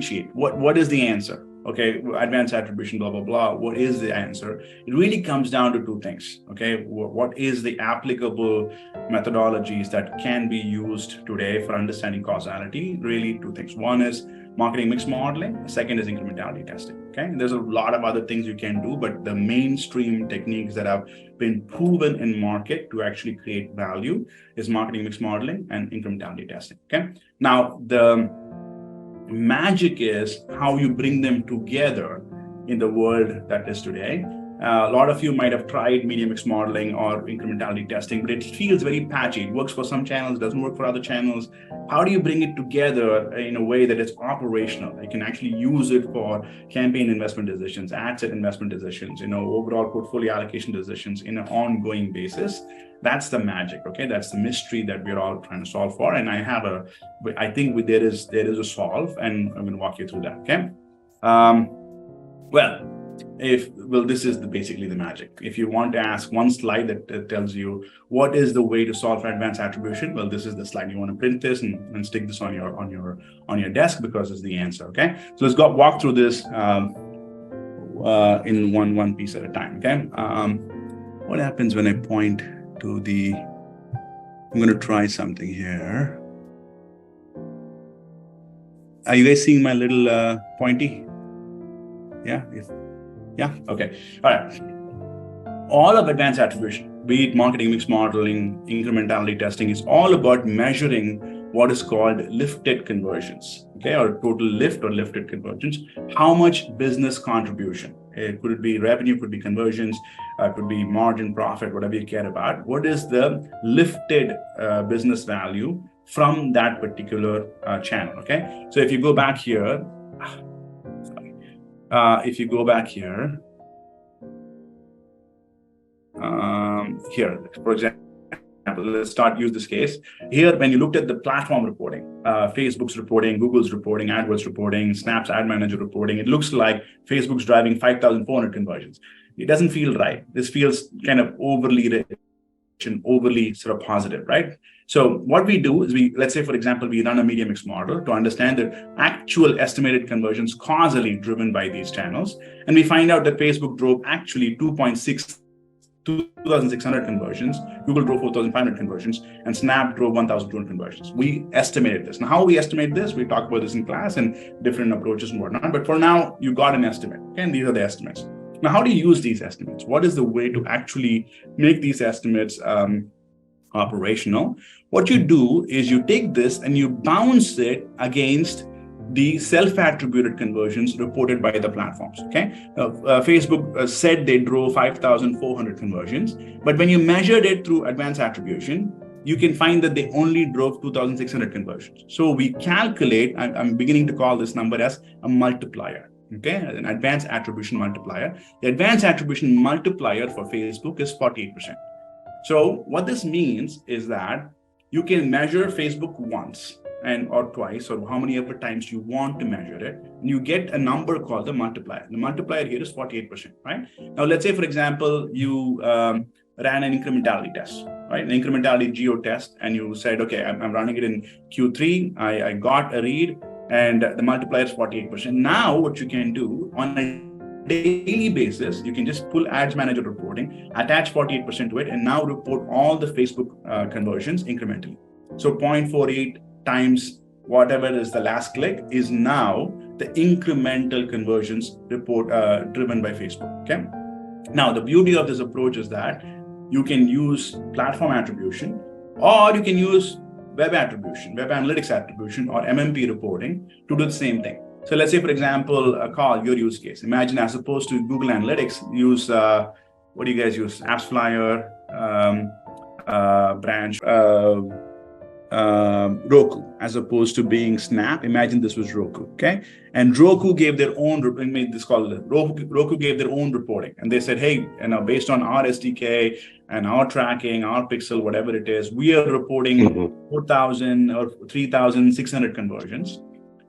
sheet. What is the answer? Okay, advanced attribution, blah, blah, blah. What is the answer? It really comes down to two things. Okay, what is the applicable methodologies that can be used today for understanding causality? Really two things. One is marketing mix modeling. The second is incrementality testing. Okay, and there's a lot of other things you can do, but the mainstream techniques that have been proven in market to actually create value is marketing mix modeling and incrementality testing. Okay, now the magic is how you bring them together in the world that is today. A lot of you might have tried media mix modeling or incrementality testing, but it feels very patchy. It works for some channels, doesn't work for other channels. How do you bring it together in a way that it's operational? You can actually use it for campaign investment decisions, ad set investment decisions, overall portfolio allocation decisions in an ongoing basis. That's the magic, okay? That's the mystery that we're all trying to solve for. And I think there is a solve, and I'm going to walk you through that, okay? This is basically the magic. If you want to ask one slide that tells you what is the way to solve for advanced attribution, well, this is the slide. You want to print this and stick this on your desk because it's the answer, okay? So let's walk through this in one piece at a time, okay? What happens when I point to I'm going to try something here. Are you guys seeing my little pointy? Yeah? Yeah? Okay. All right. All of advanced attribution, be it marketing mix modeling, incrementality testing, is all about measuring what is called lifted conversions, okay, or total lift or lifted conversions. How much business contribution? Could it be revenue, could be conversions, could be margin, profit, whatever you care about. What is the lifted business value from that particular channel, okay? So if you go back here, here, for example, let's use this case. Here, when you looked at the platform reporting, Facebook's reporting, Google's reporting, AdWords reporting, Snap's Ad Manager reporting, it looks like Facebook's driving 5,400 conversions. It doesn't feel right. This feels kind of overly rich and overly sort of positive, right? So what we do is let's say, for example, we run a media mix model to understand the actual estimated conversions causally driven by these channels. And we find out that Facebook drove actually 2,600 conversions, Google drove 4,500 conversions, and Snap drove 1,200 conversions. We estimated this. Now, how we estimate this, we talk about this in class and different approaches and whatnot. But for now, you got an estimate, okay? And these are the estimates. Now, how do you use these estimates? What is the way to actually make these estimates operational? What you do is you take this and you bounce it against the self-attributed conversions reported by the platforms, okay? Facebook said they drove 5,400 conversions, but when you measured it through advanced attribution, you can find that they only drove 2,600 conversions. So we calculate, I'm beginning to call this number as a multiplier, okay? An advanced attribution multiplier. The advanced attribution multiplier for Facebook is 48%. So what this means is that you can measure Facebook once or twice, or how many ever times you want to measure it, and you get a number called the multiplier. The multiplier here is 48%, right? Now, let's say, for example, you ran an incrementality test, right? An incrementality geo test, and you said, okay, I'm running it in Q3, I got a read, and the multiplier is 48%. Now, what you can do on a daily basis, you can just pull Ads Manager reporting, attach 48% to it, and now report all the Facebook conversions incrementally. So 0.48 times whatever is the last click is now the incremental conversions report driven by Facebook, okay? Now, the beauty of this approach is that you can use platform attribution, or you can use web attribution, web analytics attribution, or MMP reporting to do the same thing. So let's say, for example, call your use case. Imagine as opposed to Google Analytics, use, what do you guys use? AppsFlyer, Branch, Roku, as opposed to being Snap. Imagine this was Roku, okay? And Roku gave their own, made this call, Roku gave their own reporting. And they said, hey, based on our SDK and our tracking, our pixel, whatever it is, we are reporting 4,000 or 3,600 conversions.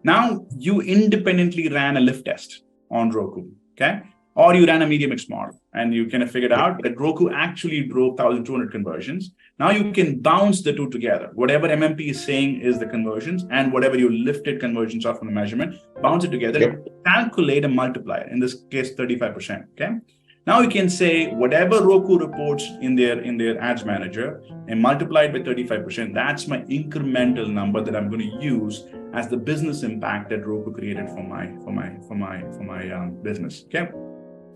Now, you independently ran a lift test on Roku, okay? or you ran a media mix model and you kind of figured out that Roku actually drove 1,200 conversions. Now you can bounce the two together. Whatever MMP is saying is the conversions, and whatever you lifted conversions are from the measurement, bounce it together, calculate a multiplier, in this case 35%. Okay. Now you can say whatever Roku reports in their ads manager and multiplied by 35%, that's my incremental number that I'm going to use as the business impact that Roku created for my business. Okay.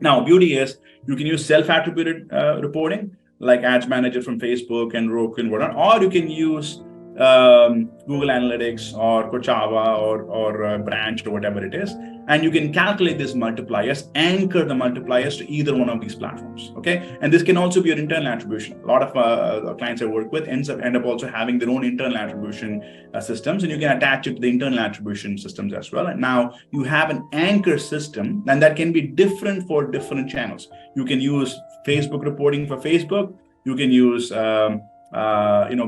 Now, beauty is you can use self-attributed reporting like Ads Manager from Facebook and Roku and whatnot, or you can use Google Analytics or Kochava or Branch or whatever it is, and you can calculate these multipliers, anchor the multipliers to either one of these platforms. Okay, and this can also be your internal attribution. A lot of clients I work with end up also having their own internal attribution systems, and you can attach it to the internal attribution systems as well. And now you have an anchor system, and that can be different for different channels. You can use Facebook reporting for Facebook. You can use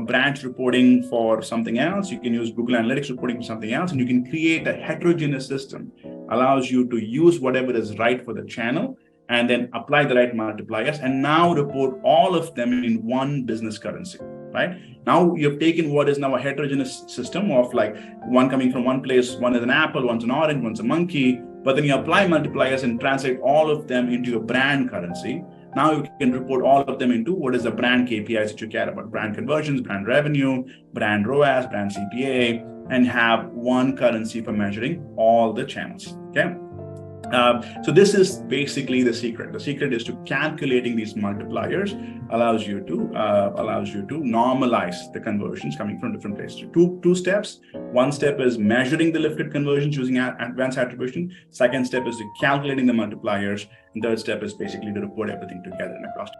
branch reporting for something else. You can use Google Analytics reporting for something else, and you can create a heterogeneous system. Allows you to use whatever is right for the channel and then apply the right multipliers, and now report all of them in one business currency. Right now, you've taken what is now a heterogeneous system of like one coming from one place. One is an apple, one's an orange, one's a monkey. But then you apply multipliers and translate all of them into your brand currency. Now you can report all of them into what is the brand KPIs that you care about: brand conversions, brand revenue, brand ROAS, brand CPA, and have one currency for measuring all the channels. Okay. So this is basically the secret. The secret is to calculating these multipliers allows you to normalize the conversions coming from different places. Two steps. One step is measuring the lifted conversions using advanced attribution. Second step is to calculating the multipliers. And third step is basically to report everything together in a cluster.